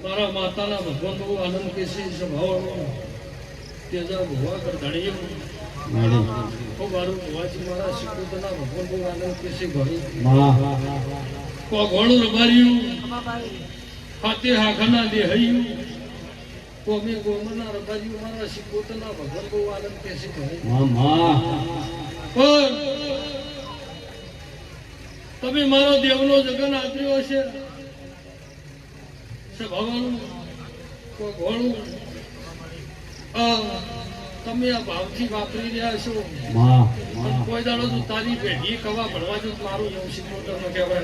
મારા માતાના ભગવાન બહુ આનંદ કેસી સ્વભાવ તેજા ભુવા કર ધણીઓ ઓ મારું ભુવાજી મારા શિકોતના ભગવાન બહુ આનંદ કેસી ઘણી કો ઘણું રબાર્યું હાથે હાખના દેહયું કોમે ગોમના રબાર્યું મારા શિકોતના ભગવાન બહુ આનંદ કેસી ઘણી પણ તમે મારો દેવનો જગન આદર્યો છે ભગવાન ઘોડું તમે આ ભાવથી વાપરી રહ્યા છો કોઈ દાડો તું તારી પેઢી કવા ભણવા જો મારું એવું શીખવતો ન કહેવાય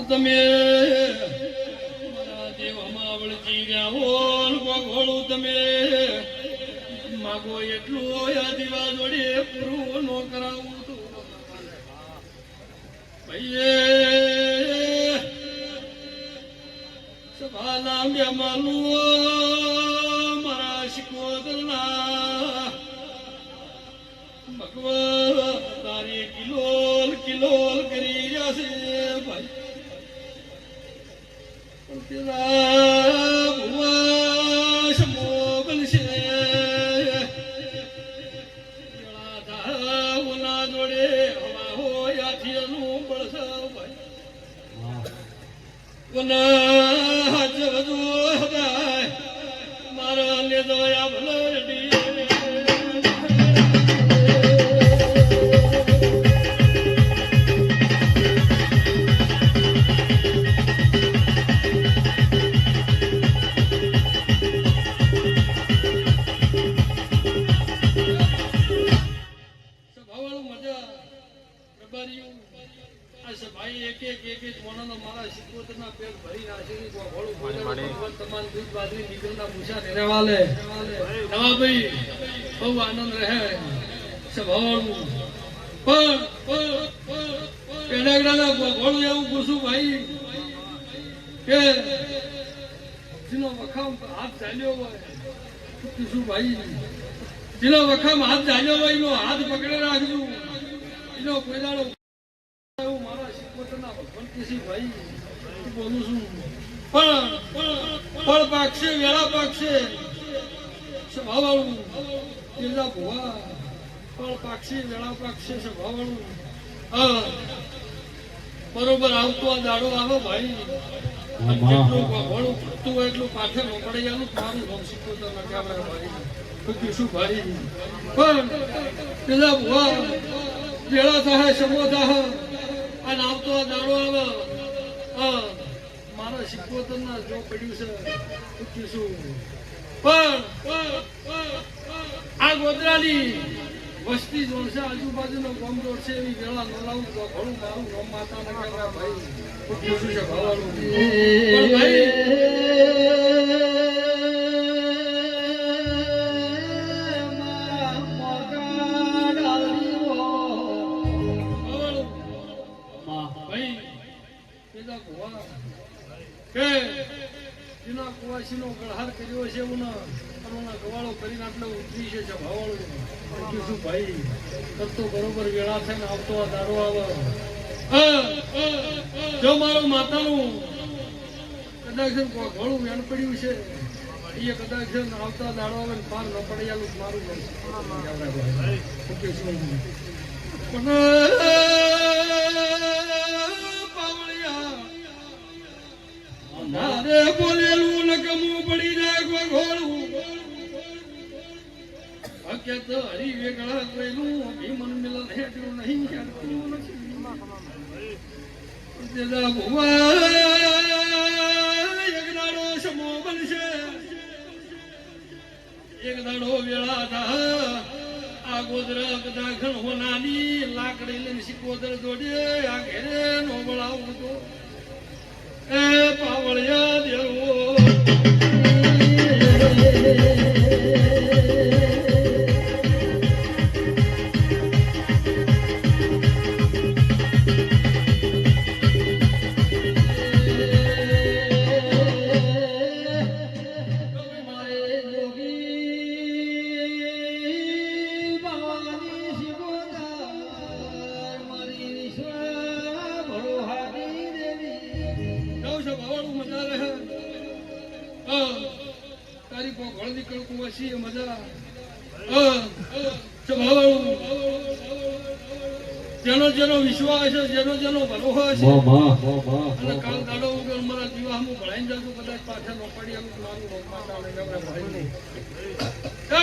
તમે દેવમાં વળજી ગયા હો ઘોડું તમે માગો એટલું આ દીવા જોડે પૂરું નો કરાવું તો ભાઈ સભા લાંબ્યા માલું મારા શિકોતરના ભગવાન તારી કિલોલ કિલોલ કરી જશે ભાઈ ભુવા સમોગલ છે ઓના જોડે હવા હોયાથી અનું બળસ ભાઈ ઓના હાથ વધુ હદાય મારા ને દયા ભલડી મારા શિકોતરના પેટ ભરી નાખી તમામ દૂધ બાજરી નીકળના પૂછા દેને વાલે નવા ભાઈ બહુ આનંદ રહે સ્વભાવનું પણ પેડાગડાના ઘોડું એવું પૂછું ભાઈ કે જેનો વખામ હાથ ચાલ્યો હોય પૂછું ભાઈ જેનો વખામ હાથ ચાલ્યો હોય એનો હાથ પકડે રાખજો એનો કોઈ દાડો મારા શિકોતરના ભગવાન કેસી ભાઈ બોલું છું પણ પાકશે વેળા પાકશે સ્વભાવવાળું તેજા ભુવા પણ પાકશે વેળા પાકશે સ્વભાવવાળું બરોબર આવતો આ દાડો આવે ભાઈ હા, જેટલું હા. ઘોડું ફરતું હોય એટલું પાછે ન પડી જવાનું મારું નામ શીખવતો નથી આપણે ભાઈ તો શું ભાઈ પણ પેલા ભુવા વેળા થાય સમો થાય અને આવતો આ દાડો આવે મારા શીખવતો ના જો પડ્યું છે તો શું પણ આ ગોધરાની વસ્તી જોડશે આજુબાજુનો ગામ જોડશે એવી વેળા નલાવું તો ઘણું મારું ગામ માતા ને કહેવાય ભાઈ શું છે ભાવાળું પણ ભાઈ ભાઈ પેલા ભુવા કે જેના કુવાસીનો ગળહાર કર્યો છે એવું ના કરોના ગવાળો કરીને આટલે ઉતરી છે ભાવાળું શું ભાઈ કરતો બરોબર વેળા થઈને આવતો આ દાડો આવે જો મારો માતાનું કદાચ ઘણું વેણ પડ્યું છે એ કદાચ આવતા દાડો આવે ને પાર ન પડી આલું મારું નારે બોલેલું નકમું પડી જાય કોઈ ઘોડું હકીકત હરી વેગળા કોઈનું ભીમન મિલન હેઠું નહીં હેઠું નથી તેજા ભુવા એક દાડો સમો બનશે એક દાડો વેળા થા આ ગોદરા બધા ઘણ હોનાની લાકડી લઈને સિકોદર દોડે આ ઘેરે નો બળાવું તો એ પાવળિયા દેવો તારી કો ઘોળ નીકળતું હશે મજા જેનો જેનો વિશ્વાસ છે જેનો જેનો ભરોસો છે અને કાલ દાડો ઉગર મારા જીવાહમું ભણાઈ જતો કદાચ પાછળ નો પડી આવું મારું રોકમાતા લગાવે ભાઈ નહીં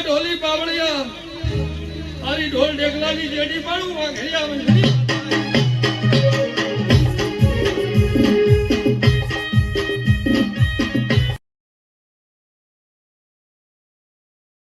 ઢોલી પાવળિયા મારી ઢોલ ઢેકલાની જેડી પાડું વાઘરિયા